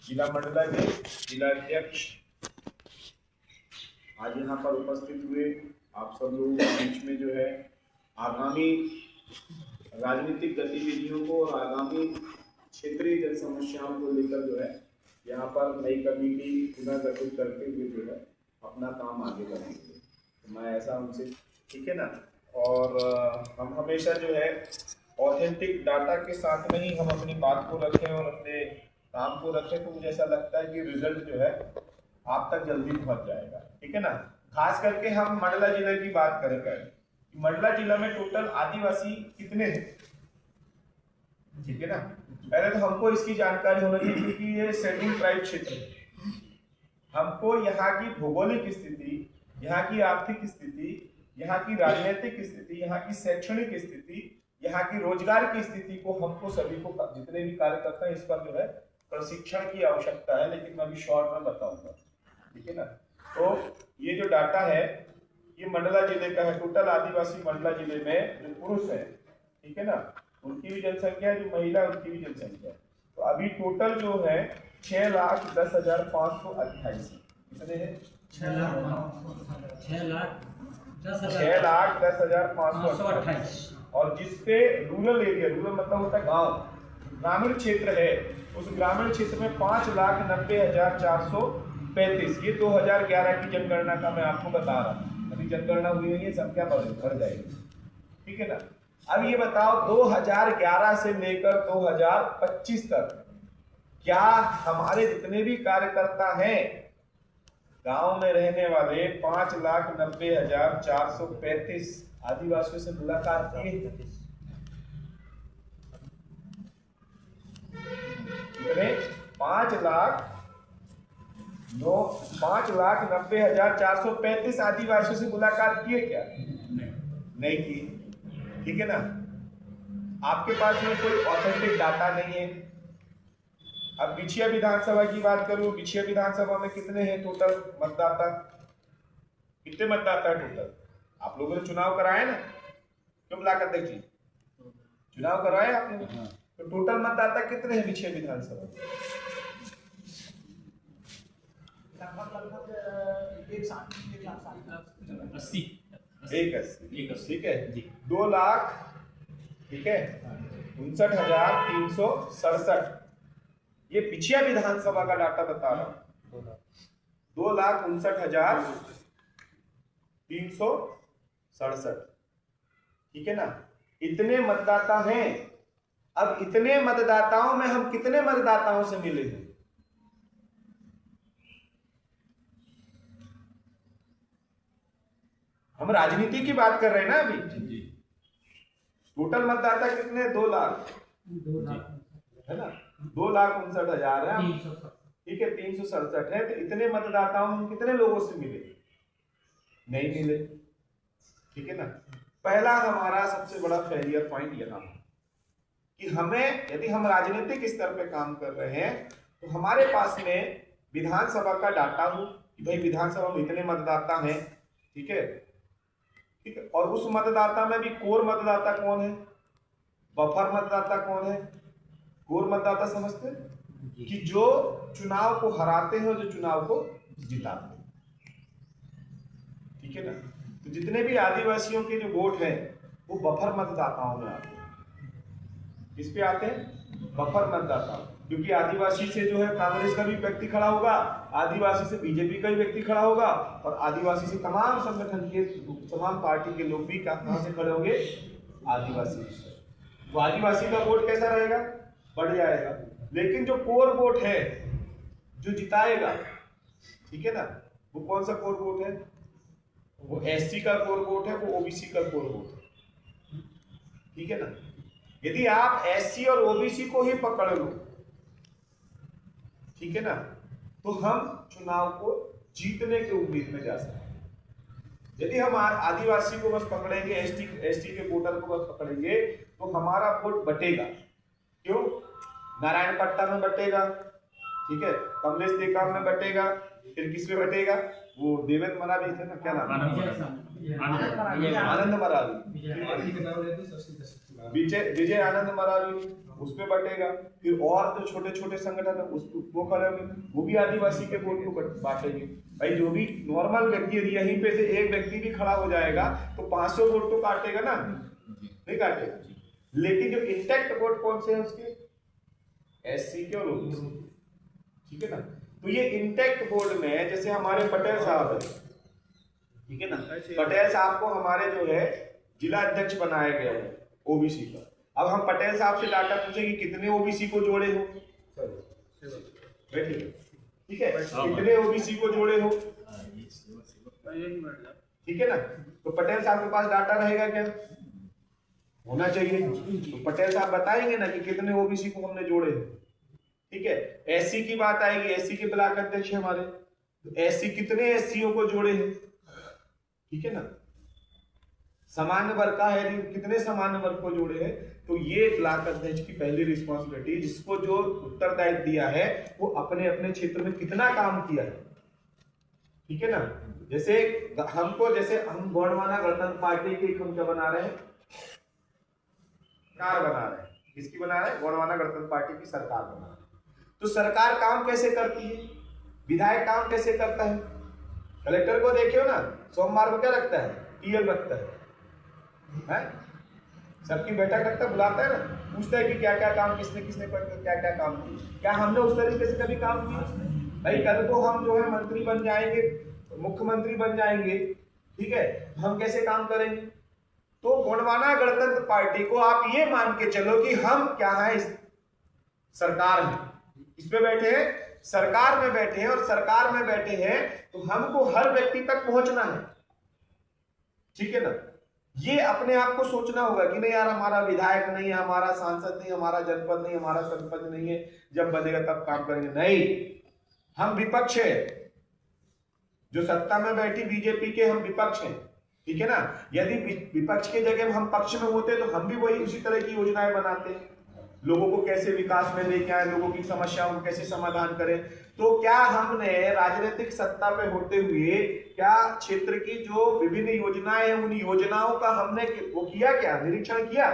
जिला मंडला के जिलाध्यक्ष आज यहाँ पर उपस्थित हुए। आप सब लोगों के बीच में जो है आगामी राजनीतिक गतिविधियों को और आगामी क्षेत्रीय जन समस्याओं को लेकर जो है यहाँ पर नई कमेटी पुनः गठित करते हुए जो है अपना काम आगे बढ़ाएंगे। तो मैं ऐसा उनसे, ठीक है ना। और हम हमेशा जो है ऑथेंटिक डाटा के साथ में ही हम अपनी बात को रखें और अपने काम को रखें, तो मुझे ऐसा लगता है कि रिजल्ट जो है आप तक जल्दी पहुंच जाएगा, ठीक है ना। खास करके हम मंडला जिला की बात करें, मंडला जिला में टोटल आदिवासी कितने हैं, ठीक है ना। पहले तो हमको इसकी जानकारी होनी चाहिए कि ये शेड्यूल ट्राइब क्षेत्र है। हमको यहाँ की भौगोलिक स्थिति, यहाँ की आर्थिक स्थिति, यहाँ की राजनीतिक स्थिति, यहाँ की शैक्षणिक स्थिति, यहाँ की रोजगार की स्थिति को हमको सभी को, जितने भी कार्यकर्ता हैं, इस पर जो है प्रशिक्षण की आवश्यकता है। लेकिन मैं अभी शॉर्ट में बताऊंगा, ठीक है ना। तो ये जो डाटा है ये मंडला जिले का है। टोटल आदिवासी मंडला जिले में जो पुरुष है, ठीक है ना, उनकी भी जनसंख्या है, जो महिला उनकी भी जनसंख्या है। तो अभी टोटल जो है 6,10,528 कितने हैं? 6,10,528। और जिसपे रूरल एरिया, रूरल मतलब होता है गांव, ग्रामीण क्षेत्र है, उस ग्रामीण क्षेत्र में 5,90,435। ये 2011 की जनगणना का मैं आपको बता रहा हूँ। अभी जनगणना हुई है, संख्या बढ़ जाएगी, ठीक है ना। अब ये बताओ 2011 से लेकर 2025 तक क्या हमारे जितने भी कार्यकर्ता हैं गांव में रहने वाले 5,90,435 आदिवासियों से मुलाकात किए? कितने? 5,90,435 आदिवासियों से मुलाकात किए क्या? नहीं की, ठीक है ना। आपके पास में कोई ऑथेंटिक डाटा नहीं है। अब बिछिया विधानसभा की बात करूं, बिछिया विधानसभा में कितने हैं टोटल मतदाता? कितने मतदाता है टोटल? आप लोगों ने चुनाव कराया ना, क्यों बुलाकर देखिए, चुनाव करवाए आपने, तो टोटल मतदाता कितने हैं बिछिया विधानसभा में? लगभग 180, ठीक है जी। 2 लाख, ठीक है, 59,367। ये बिछिया विधानसभा का डाटा बता रहा हूं। 2,59,367, ठीक है ना। इतने मतदाता हैं। अब इतने मतदाताओं में हम कितने मतदाताओं से मिले हैं? हम राजनीति की बात कर रहे हैं ना अभी। टोटल मतदाता कितने? 2 लाख है ना, 2,59,000 है, ठीक है, 367 है। तो इतने मतदाताओं में कितने लोगों से मिले? नहीं मिले, ठीक है ना। पहला हमारा सबसे बड़ा फेलियर पॉइंट यहाँ है कि हमें, यदि हम राजनीतिक स्तर पे काम कर रहे हैं तो हमारे पास में विधानसभा का डाटा हो कि भाई विधानसभा में इतने मतदाता हैं, ठीक है, ठीक है। और उस मतदाता में भी कोर मतदाता कौन है, बफर मतदाता कौन है? कोर मतदाता समझते हैं कि जो चुनाव को हराते हैं और जो चुनाव को जिताते हैं, ठीक है ना। तो जितने भी आदिवासियों के जो वोट हैं वो बफर मतदाताओं में आते हैं। किस पे आते हैं? बफर मतदाता। क्योंकि आदिवासी से जो है कांग्रेस का भी व्यक्ति खड़ा होगा, आदिवासी से बीजेपी का भी व्यक्ति खड़ा होगा, और आदिवासी से तमाम संगठन के, तमाम पार्टी के लोग भी कहां से खड़े होंगे? आदिवासी। तो आदिवासी का वोट कैसा रहेगा? बढ़ जाएगा। लेकिन जो कोर वोट है, जो जिताएगा, ठीक है ना, वो कौन सा कोर वोट है? वो एससी का कोर वोट है, वो ओबीसी का कोर वोट है, ठीक है ना। यदि आप एससी और ओबीसी को ही पकड़ लो, ठीक है ना, तो हम चुनाव को जीतने के उम्मीद में जा सकते हैं। यदि हम आदिवासी को बस पकड़ेंगे, एसटी के वोटर को बस पकड़ेंगे, तो हमारा वोट बटेगा। क्यों? नारायणपट्टा में बटेगा, ठीक है। कमलेश टेकाम में बटेगा, फिर किस में बटेगा, वो देवेंद्र मरावी थे ना, क्या नाम, आनंद मरावी, विजय आनंद मरावी, उसमें बटेगा। फिर और जो छोटे छोटे संगठन है वो खड़े होंगे, वो भी आदिवासी के वोट को बांटेंगे। भाई जो भी नॉर्मल व्यक्ति है, यहीं पे से एक व्यक्ति भी खड़ा हो जाएगा तो 500 वोट तो काटेगा ना, नहीं काटेगा। लेकिन जो इंटैक्ट वोट कौन से हैं उसके, एससी के और ओबीसी, ठीक है ना। तो ये इंटैक्ट बोर्ड में जैसे हमारे पटेल साहब है, ठीक है ना, पटेल साहब को हमारे जो है जिला अध्यक्ष बनाया गया है ओबीसी का। अब हम पटेल साहब से डाटा पूछेंगे कितने ओबीसी को जोड़े हो, बैठिए, ठीक है, कितने ओबीसी को जोड़े हो, ठीक है ना। तो पटेल साहब के पास डाटा रहेगा क्या, होना चाहिए। तो पटेल साहब बताएंगे ना कि कितने ओबीसी को हमने जोड़े हैं, ठीक है। एससी की बात आएगी, एससी के ब्लॉक अध्यक्ष हमारे, तो एससी कितने एससीओ को जोड़े हैं, ठीक है ना। सामान्य वर्ग का है, कितने सामान्य वर्ग को जोड़े हैं। तो ये ब्लॉक अध्यक्ष की पहली रिस्पॉन्सिबिलिटी, जिसको जो उत्तरदायित्व दिया है वो अपने अपने क्षेत्र में कितना काम किया है, ठीक है ना। जैसे हमको, जैसे हम गोंडवाना गणतंत्र पार्टी की हम क्या बना रहे हैं, सरकार बना रहे हैं, किसकी बना रहे हैं, गोंडवाना गणतंत्र पार्टी की सरकार बना रहे हैं। तो सरकार काम कैसे करती है, विधायक काम कैसे करता है, कलेक्टर को देखियो ना, सोमवार को क्या रखता है, टीएल रखता है, सबकी बैठक रखता है, बुलाता है ना, पूछता है कि क्या क्या काम किसने किसने क्या क्या काम किया। क्या हमने उस तरीके से कभी काम किया भाई। कल को हम जो है मंत्री बन जाएंगे, मुख्यमंत्री बन जाएंगे, ठीक है, हम कैसे काम करेंगे। तो गोंडवाना गणतंत्र पार्टी को आप ये मान के चलो कि हम क्या है, इस सरकार में, इसमें बैठे हैं, सरकार में बैठे हैं, और सरकार में बैठे हैं तो हमको हर व्यक्ति तक पहुंचना है, ठीक है ना। ये अपने आप को सोचना होगा कि नहीं यार हमारा विधायक नहीं है, हमारा सांसद नहीं, हमारा जनपद नहीं, हमारा सरपंच नहीं है, जब बनेगा तब काम करेंगे। नहीं, हम विपक्ष है, जो सत्ता में बैठी बीजेपी के, हम विपक्ष हैं, ठीक है ना। यदि विपक्ष के जगह हम पक्ष में होते तो हम भी वही उसी तरह की योजनाएं बनाते, लोगों को कैसे विकास में लेके आए, लोगों की समस्याओं को कैसे समाधान करें। तो क्या हमने राजनीतिक सत्ता पे होते हुए क्या क्षेत्र की जो विभिन्न योजनाएं हैं, उन योजनाओं का हमने वो किया क्या, निरीक्षण किया।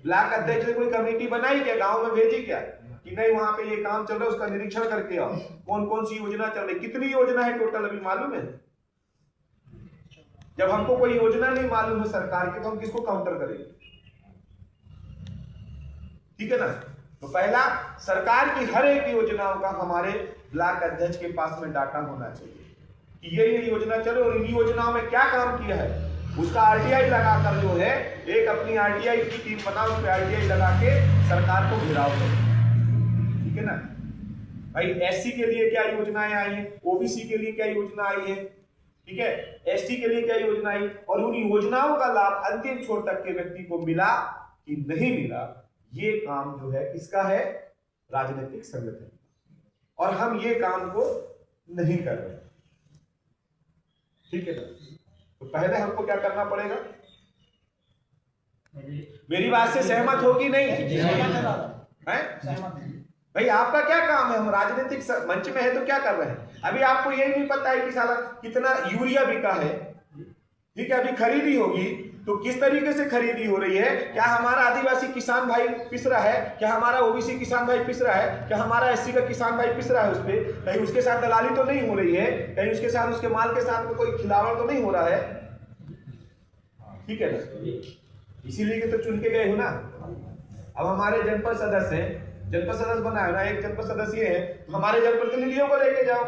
ब्लॉक अध्यक्ष ने कोई कमेटी बनाई क्या, गांव में भेजी क्या कि नहीं वहां पे ये काम चल रहा है, उसका निरीक्षण करके आओ, कौन कौन सी योजना चल रही, कितनी योजना है टोटल अभी मालूम है। जब हमको कोई योजना नहीं मालूम है सरकार की, तो हम किसको काउंटर करेंगे, ठीक है ना। तो पहला, सरकार की हर एक योजनाओं का हमारे ब्लॉक अध्यक्ष के पास में डाटा होना चाहिए कि ये योजना चले और इन योजनाओं में क्या काम किया है, उसका आरटीआई लगाकर जो है, एक अपनी आरटीआई की टीम बनाओ, उस पर आरटीआई लगा के सरकार को घेराव करो, ठीक है ना। भाई एससी के लिए क्या योजनाएं आई है, ओबीसी के लिए क्या योजना आई है, ठीक है, एसटी के लिए क्या योजना आई, और उन योजनाओं का लाभ अंतिम छोर तक के व्यक्ति को मिला कि नहीं मिला, ये काम जो है किसका है, राजनीतिक संगठन, और हम ये काम को नहीं कर रहे, ठीक है ना। तो पहले हमको क्या करना पड़ेगा, मेरी बात से सहमत हो कि नहीं है भाई। आपका क्या काम है, हम राजनीतिक मंच में है तो क्या कर रहे हैं। अभी आपको यही नहीं पता है कि साला कितना यूरिया बिका है, ठीक है, अभी खरीदी होगी तो किस तरीके से खरीदी हो रही है, क्या हमारा आदिवासी किसान भाई पिस रहा है, क्या हमारा ओबीसी किसान भाई पिस रहा है, क्या हमारा एससी का किसान भाई पिस रहा है, उस पर कहीं उसके साथ दलाली तो नहीं हो रही है, कहीं उसके साथ, उसके माल के साथ में कोई खिलावट तो नहीं हो रहा है, ठीक है ना। इसीलिए कि तो चुन के गए हो ना। अब हमारे जनपद सदस्य हैं, जनपद सदस्य बनाए ना, एक जनपद सदस्य है, हमारे जनप्रतिनिधियों को लेके जाओ,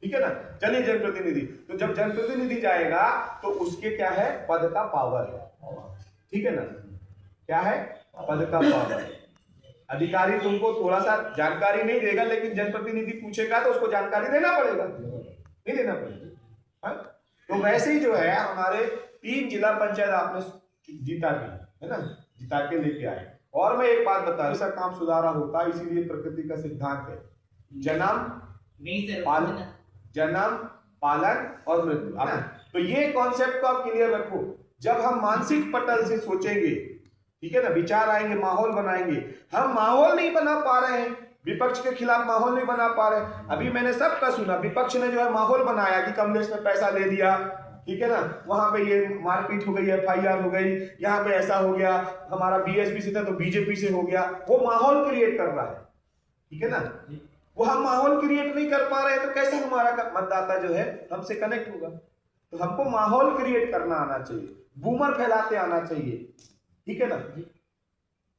ठीक है ना। चलिए जनप्रतिनिधि, तो जब जनप्रतिनिधि जाएगा तो उसके क्या है, पद का पावर है, ठीक है ना, क्या है, पद का पावर। अधिकारी तुमको थोड़ा सा जानकारी नहीं देगा, लेकिन जनप्रतिनिधि पूछेगा तो उसको जानकारी देना पड़ेगा, नहीं देना पड़ेगा। तो वैसे ही जो है हमारे 3 जिला पंचायत आपने जीता भी है ना, जिता के लेके आए। और मैं एक बात बता, ऐसा काम सुधारा होता, इसीलिए प्रकृति का सिद्धांत है, जन्म पालन और मृत्यु। तो ये कॉन्सेप्ट को आप क्लियर रखो। जब हम मानसिक पटल से सोचेंगे, ठीक है ना, विचार आएंगे, माहौल बनाएंगे, हम माहौल नहीं बना पा रहे हैं विपक्ष के खिलाफ माहौल नहीं बना पा रहे। अभी मैंने सबका सुना, विपक्ष ने जो है माहौल बनाया कि कमलेश ने पैसा दे दिया, ठीक है ना, वहां पे ये मारपीट हो गई, FIR हो गई, यहाँ पे ऐसा हो गया, हमारा BSP से था तो BJP से हो गया। वो माहौल क्रिएट कर रहा है, ठीक है ना। वो हम माहौल क्रिएट नहीं कर पा रहे हैं तो कैसे हमारा मतदाता जो है हमसे कनेक्ट होगा। तो हमको माहौल क्रिएट करना आना चाहिए, बूमर फैलाते आना चाहिए, ठीक है ना।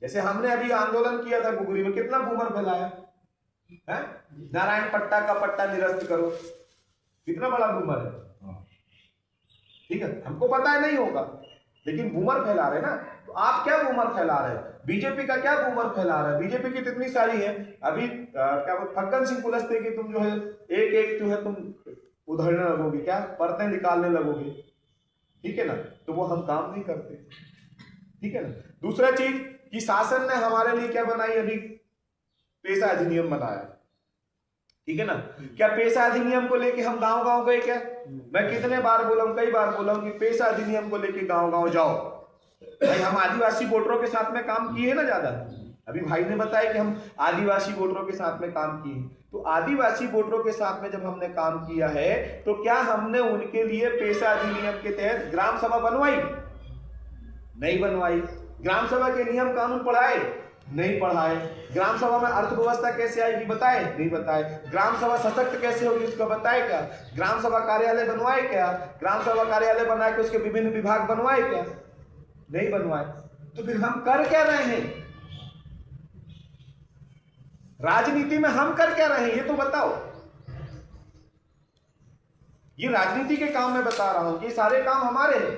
जैसे हमने अभी आंदोलन किया था गुगरी में, कितना बूमर फैलाया है, नारायण पट्टा का पट्टा निरस्त करो, कितना बड़ा बूमर है, ठीक है। हमको पता है नहीं होगा, लेकिन बूमर फैला रहे ना। तो आप क्या बूमर फैला रहे हैं, बीजेपी का क्या बूमर फैला रहा है। बीजेपी की कितनी सारी है, अभी क्या फग्गन सिंह पुलस्ते की तुम जो है एक एक जो है तुम उधड़ने लगोगे, क्या परतें निकालने लगोगे, ठीक है ना। तो वो हम काम नहीं करते, ठीक है ना। दूसरा चीज कि शासन ने हमारे लिए क्या बनाई, अभी पेशा अधिनियम बनाया, ठीक है ना। क्या पेशा अधिनियम को लेके हम गांव गांव गए क्या? मैं कितने बार बोला हूं, कई बार बोला हूं कि पेशा अधिनियम को लेके गांव गांव जाओ। भाई हम आदिवासी वोटरों के साथ में काम किए ना ज्यादा। अभी भाई ने बताया कि हम आदिवासी वोटरों के साथ में काम किए, तो आदिवासी वोटरों के साथ में जब हमने काम किया है तो क्या हमने उनके लिए पेशा अधिनियम के तहत ग्राम सभा बनवाई? नहीं बनवाई। ग्राम सभा के नियम कानून पढ़ाए? नहीं पढ़ाए। ग्राम सभा में अर्थव्यवस्था कैसे आएगी बताए? नहीं बताए। ग्राम सभा सशक्त कैसे होगी उसका बताए क्या? ग्राम सभा कार्यालय बनवाए क्या? ग्राम सभा कार्यालय बना के उसके विभिन्न विभाग बनवाए क्या? नहीं बनवाए। तो फिर हम कर क्या रहे हैं राजनीति में? हम कर क्या रहे हैं ये तो बताओ। ये राजनीति के काम में बता रहा हूं कि सारे काम हमारे हैं।